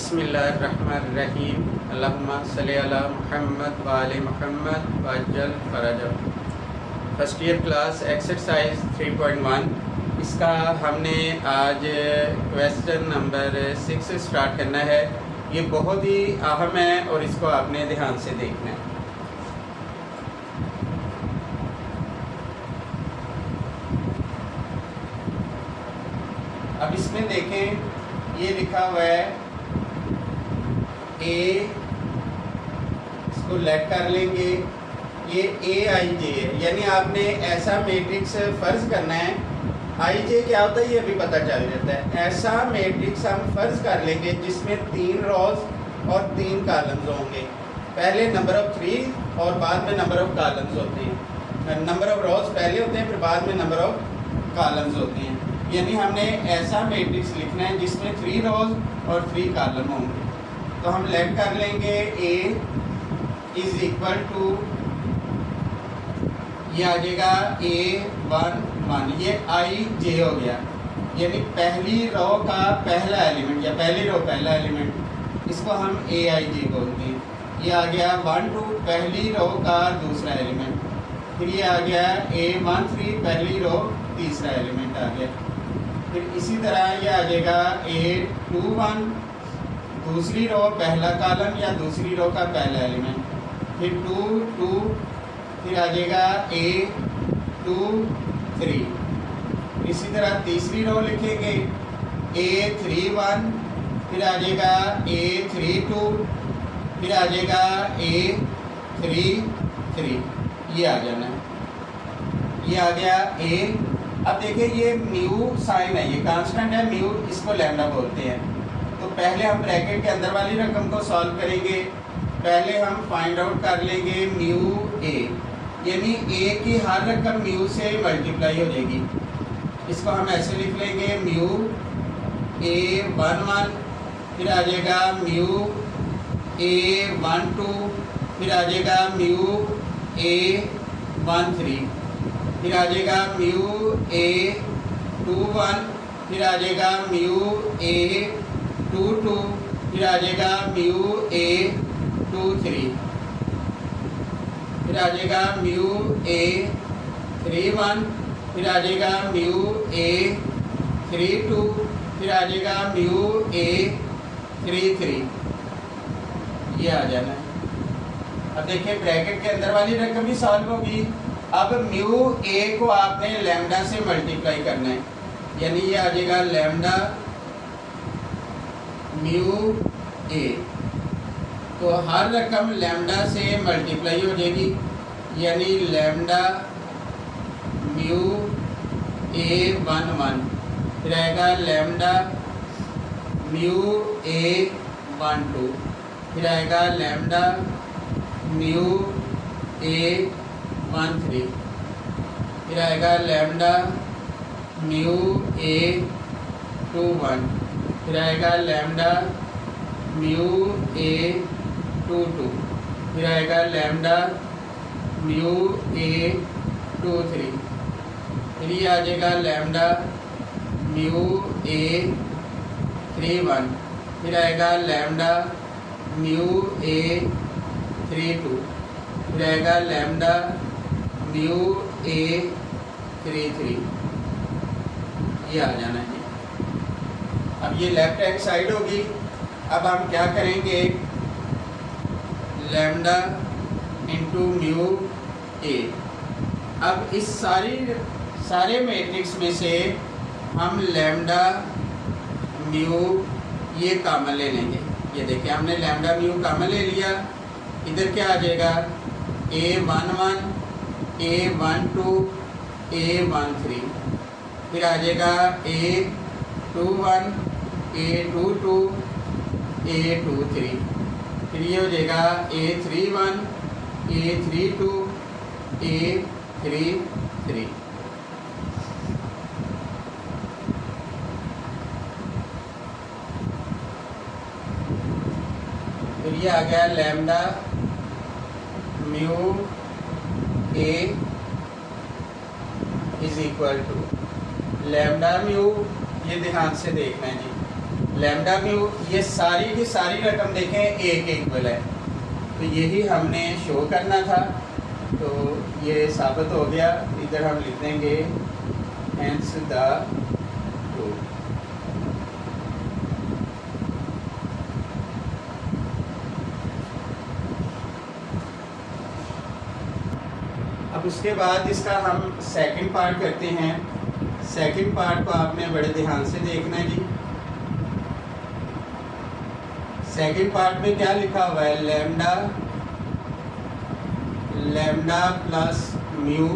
बिस्मिल्लाहिर्रहमानिर्रहीम अल्लाहुम्मा सल्लि अला मुहम्मद व आले मुहम्मद वअज्जल फरजह। फर्स्ट ईयर क्लास एक्सरसाइज 3.1 इसका हमने आज क्वेश्चन नंबर 6 स्टार्ट करना है। ये बहुत ही अहम है और इसको आपने ध्यान से देखना है। अब इसमें देखें, ये लिखा हुआ है ए, इसको लेट कर लेंगे, ये ए आई जे है, यानी आपने ऐसा मैट्रिक्स फर्ज करना है। आई जे क्या होता है ये भी पता चल जाता है। ऐसा मैट्रिक्स हम फर्ज कर लेंगे जिसमें 3 रोज और 3 कॉलम्स होंगे। पहले नंबर ऑफ 3 और बाद में नंबर ऑफ कॉलम्स होते हैं। नंबर ऑफ रोज पहले होते हैं, फिर बाद में नंबर ऑफ कॉलम्स होते हैं। यानी हमने ऐसा मैट्रिक्स लिखना है जिसमें 3 रोज और 3 कॉलम होंगे। तो हम लेट कर लेंगे ए इज इक्वल टू, ये आ जाएगा A11, ये आई जे हो गया, यानी पहली रो का पहला एलिमेंट या पहली रो पहला एलिमेंट, इसको हम ए आई जे बोलते हैं। ये आ गया 1 2 पहली रो का दूसरा एलिमेंट, फिर ये आ गया A13 पहली रो तीसरा एलिमेंट आ गया। फिर इसी तरह ये आ जाएगा A21 दूसरी रो पहला कॉलम या दूसरी रो का पहला एलिमेंट, फिर 2 2, फिर आ जाएगा A23। इसी तरह तीसरी रो लिखेंगे A31, फिर आ जाएगा A32, फिर आ जाएगा A33, ये आ जाना है। ये आ गया A। अब देखिए ये म्यू साइन है, ये कांस्टेंट है म्यू, इसको लैम्डा बोलते हैं। तो पहले हम ब्रैकेट के अंदर वाली रकम को सॉल्व करेंगे। पहले हम फाइंड आउट कर लेंगे म्यू ए, यानी ए की हर रकम म्यू से मल्टीप्लाई हो जाएगी। इसको हम ऐसे लिख लेंगे म्यू A11, फिर आ जाएगा म्यू A12, फिर आ जाएगा म्यू A13, फिर आ जाएगा म्यू A21, फिर आ जाएगा म्यू A22, फिर आ जाएगा म्यू A23, फिर आ जाएगा म्यू A31, फिर आ जाएगा म्यू A32, फिर आ जाएगा म्यू A33, ये आ जाना है। अब देखिए ब्रैकेट के अंदर वाली रकम भी सॉल्व होगी। अब म्यू ए को आपने लैम्डा से मल्टीप्लाई करना है, यानी ये आ जाएगा लैम्डा म्यू ए। तो हर रकम लैम्डा से मल्टीप्लाई हो जाएगी, यानी लैम्डा म्यू A11, फिर आएगा लैम्डा म्यू A12, फिर आएगा लैम्डा म्यू A13, फिर आएगा लैम्डा म्यू A21, फिर आएगा लैम्डा म्यू A22, फिर आएगा लैम्डा म्यू A23, फिर ये आ जाएगा लैम्डा म्यू A31, फिर आएगा लैम्डा म्यू A32, फिर आएगा लैम्डा म्यू A33, ये आ जाना है। अब ये लेफ्ट हैंड साइड होगी। अब हम क्या करेंगे, लैम्डा इंटू म्यू ए। अब इस सारे मैट्रिक्स में से हम लैम्डा म्यू ये कॉमन ले लेंगे। ये देखिए हमने लैम्डा म्यू कॉमन ले लिया। इधर क्या आ जाएगा A11, A12, A13, फिर आ जाएगा A21, A22, A23, फिर ये हो जाएगा A31, A32, A33। फिर ये आ गया lambda mu A is equal to lambda mu, ये ध्यान से देखना है जी, लैम्डा म्यू, ये सारी की सारी रकम देखें ए के इक्वल है, तो यही हमने शो करना था। तो ये साबित हो गया। इधर हम लिख देंगे हेंस द ट्रूथ। अब उसके बाद इसका हम सेकंड पार्ट करते हैं। सेकंड पार्ट को आपने बड़े ध्यान से देखना है जी। सेकंड पार्ट में क्या लिखा हुआ है, लैम्डा लैम्डा प्लस म्यू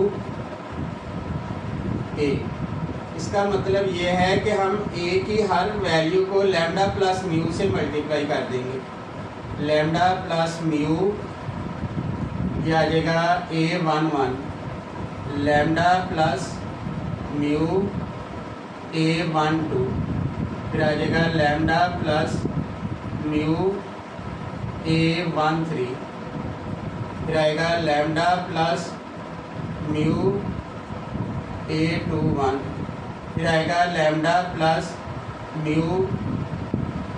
ए। इसका मतलब ये है कि हम ए की हर वैल्यू को लैम्डा प्लस म्यू से मल्टीप्लाई कर देंगे। लैम्डा प्लस म्यू ये आ जाएगा A11, lambda plus mu A12, फिर आ जाएगा लैम्डा प्लस म्यू A13, फिर आएगा लैम्डा प्लस म्यू A21, फिर आएगा लैम्डा प्लस म्यू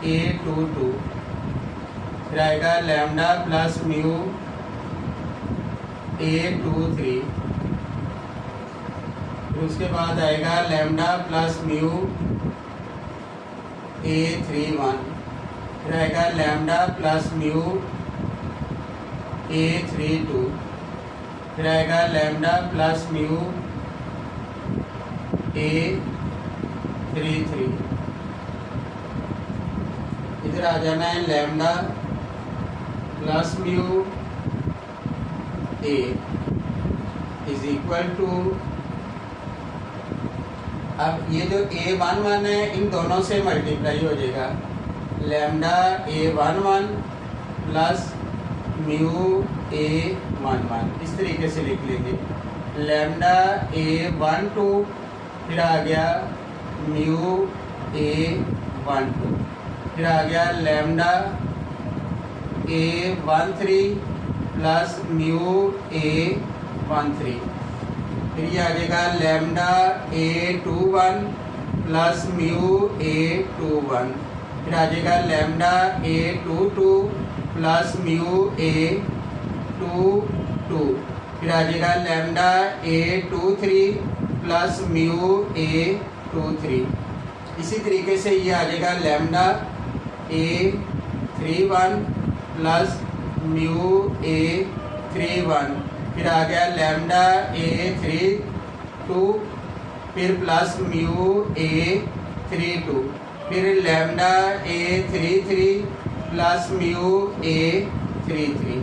A22, फिर आएगा लैम्डा प्लस म्यू A23, फिर उसके बाद आएगा लैम्डा प्लस म्यू A31, फिर आएगा लैम्डा प्लस म्यू A32, फिर आएगा लैम्डा प्लस म्यू A33। इधर आ जाना है lambda plus mu A is equal to, अब ये जो A11 है इन दोनों से मल्टीप्लाई हो जाएगा। Lambda A11 plus mu A11, इस तरीके से लिख लेंगे। लैम्डा A12, फिर आ गया म्यू A12, फिर आ गया lambda A13 plus mu A13, फिर ये आ जाएगा lambda A21 plus mu A21, फिर आ जाएगा lambda A22 plus mu A22, फिर आ जाएगा lambda A23 plus mu A23। इसी तरीके से ये आ जाएगा lambda A31 plus mu A31, फिर आ गया लैम्डा A32, फिर प्लस म्यू A32, फिर lambda A33 plus mu A33।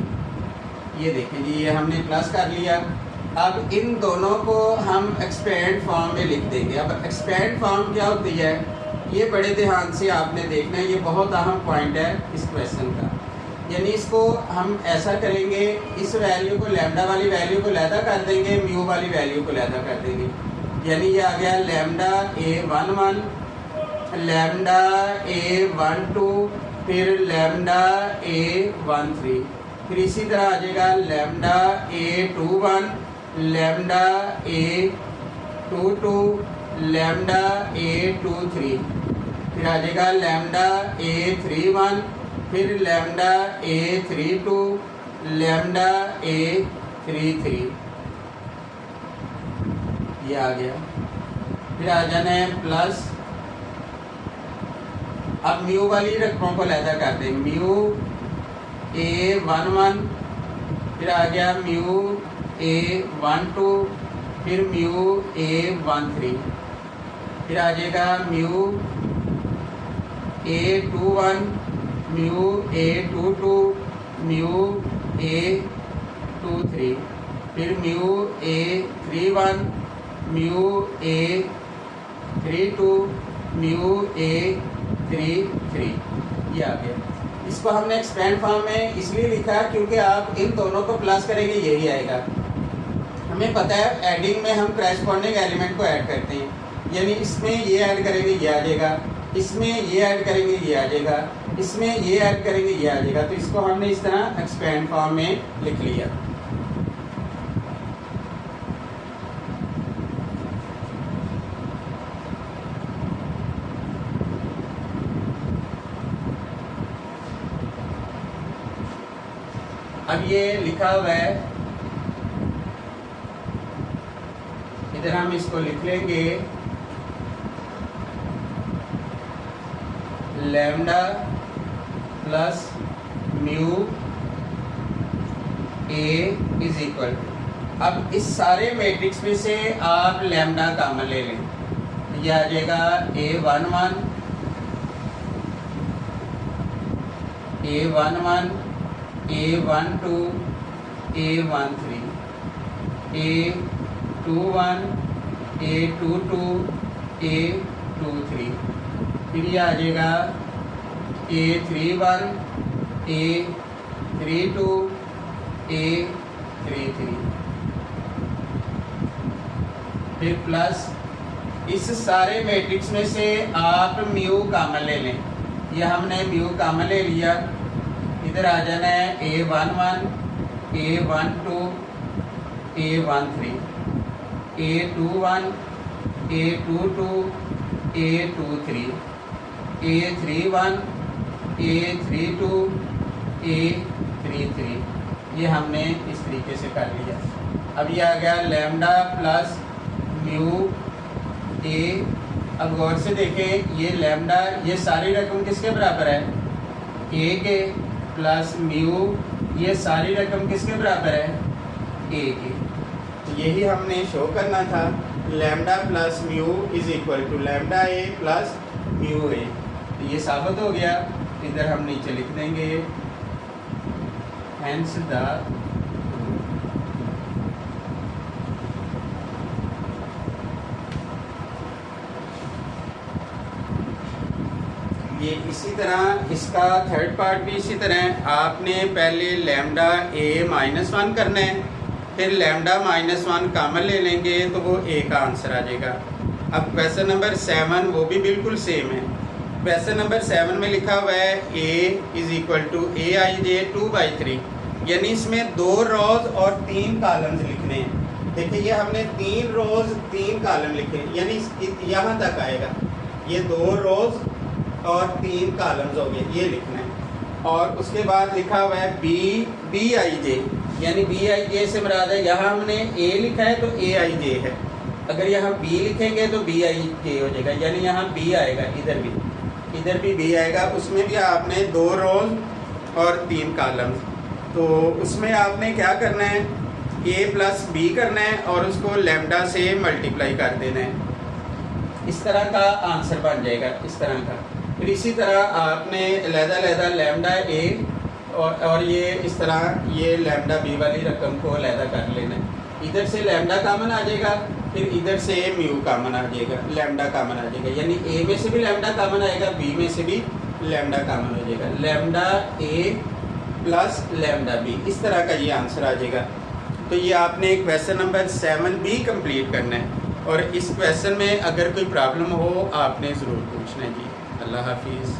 ये देखें जी, ये हमने प्लस कर लिया। अब इन दोनों को हम एक्सपेंड फॉर्म में लिख देंगे। अब एक्सपेंड फॉर्म क्या होती है, ये बड़े ध्यान से आपने देखना है, ये बहुत अहम पॉइंट है इस क्वेश्चन का। यानी इसको हम ऐसा करेंगे, इस वैल्यू को लैम्डा वाली वैल्यू को लैदा कर देंगे, म्यू वाली वैल्यू को लैदा कर देंगे। यानी ये आ गया लैम्डा A11, लैम्डा A12, फिर लैम्डा A13, फिर इसी तरह आ जाएगा lambda A21, lambda A22, lambda A23, फिर आ जाएगा लैम्डा A31, फिर लैम्डा A32, लैम्डा A33, ये आ गया। फिर आ जाना है प्लस, अब म्यू वाली रकमों को लैदा कर दें। म्यू A11, फिर आ गया म्यू A12, फिर म्यू A13, फिर आ जाएगा mu A21, mu A22, mu A23, फिर mu A31, mu A32, mu A33, ये आ गया। इसको हमने एक्सपेंड फॉर्म में इसलिए लिखा क्योंकि आप इन दोनों को प्लस करेंगे यही आएगा। हमें पता है एडिंग में हम करेस्पॉन्डिंग एलिमेंट को ऐड करते हैं, यानी इसमें ये ऐड करेंगे ये आ जाएगा, इसमें ये ऐड करेंगे ये आ जाएगा, इसमें ये ऐड करेंगे ये आ जाएगा। तो इसको हमने इस तरह एक्सपेंड फॉर्म में लिख लिया। अब ये लिखा हुआ है, इधर हम इसको लिख लेंगे lambda plus mu A is equal to, अब इस सारे मैट्रिक्स में से आप लैम्डा कॉमन ले लें, ये आ जाएगा A11 A11 A12 A13 A21 A22 A23, फिर ये आ जाएगा A31 A32 A33, फिर प्लस इस सारे मैट्रिक्स में से आप म्यू कॉमन ले लें, यह हमने म्यू कॉमन ले लिया, इधर आ जाना है A11 A12 A13 A21 A22 A23 A31 A32 A33, ये हमने इस तरीके से कर लिया। अब ये आ गया लैम्डा प्लस म्यू ए। अब गौर से देखें, ये लैम्डा, ये सारी रकम किसके बराबर है, ए के, प्लस म्यू, ये सारी रकम किसके बराबर है, ए के। तो यही हमने शो करना था, lambda plus mu is equal to lambda A plus mu A. तो ये साबित हो गया, इधर हम नीचे लिख देंगे हेंस द ये इसी तरह इसका थर्ड पार्ट भी इसी तरह, आपने पहले लैम्डा ए -1 करना है, फिर लैम्डा -1 कॉमन ले लेंगे तो वो ए का आंसर आ जाएगा। अब क्वेश्चन नंबर 7 वो भी बिल्कुल सेम है। क्वेश्चन नंबर 7 में लिखा हुआ है ए इज इक्वल टू AIJ 2/3, यानी इसमें 2 रोज और 3 कॉलम्स लिखने हैं। देखिए ये हमने 3 रोज 3 कॉलम लिखे, यानी यहाँ तक आएगा, ये 2 रोज और 3 कॉलम्स हो गए, ये लिखना है। और उसके बाद लिखा हुआ है BIJ, यानी BIJ से मुराद है, यहाँ हमने A लिखा है तो AIJ है, अगर यहाँ B लिखेंगे तो BIJ हो जाएगा, यानी यहाँ B आएगा, इधर भी B आएगा। उसमें भी आपने 2 रोज और 3 कॉलम्स, तो उसमें आपने क्या करना है, A प्लस B करना है और उसको लैम्डा से मल्टीप्लाई कर देना है, इस तरह का आंसर बन जाएगा, इस तरह का। फिर इसी तरह आपने अलहदा लैम्डा ए और ये इस तरह ये लैम्डा बी वाली रकम को अलहदा कर लेना है। इधर से लैम्डा कॉमन आ जाएगा, फिर इधर से म्यू कॉमन आ जाएगा, लैम्डा कॉमन आ जाएगा, यानी ए में से भी लैम्डा कॉमन आएगा, बी में से भी लैम्डा कॉमन हो जाएगा, lambda A plus lambda B, इस तरह का ये आंसर आ जाएगा। तो ये आपने क्वेश्चन नंबर 7 भी कंप्लीट करना है, और इस क्वेश्चन में अगर कोई प्रॉब्लम हो आपने ज़रूर पूछना है जी। अल्लाह हाफिज़।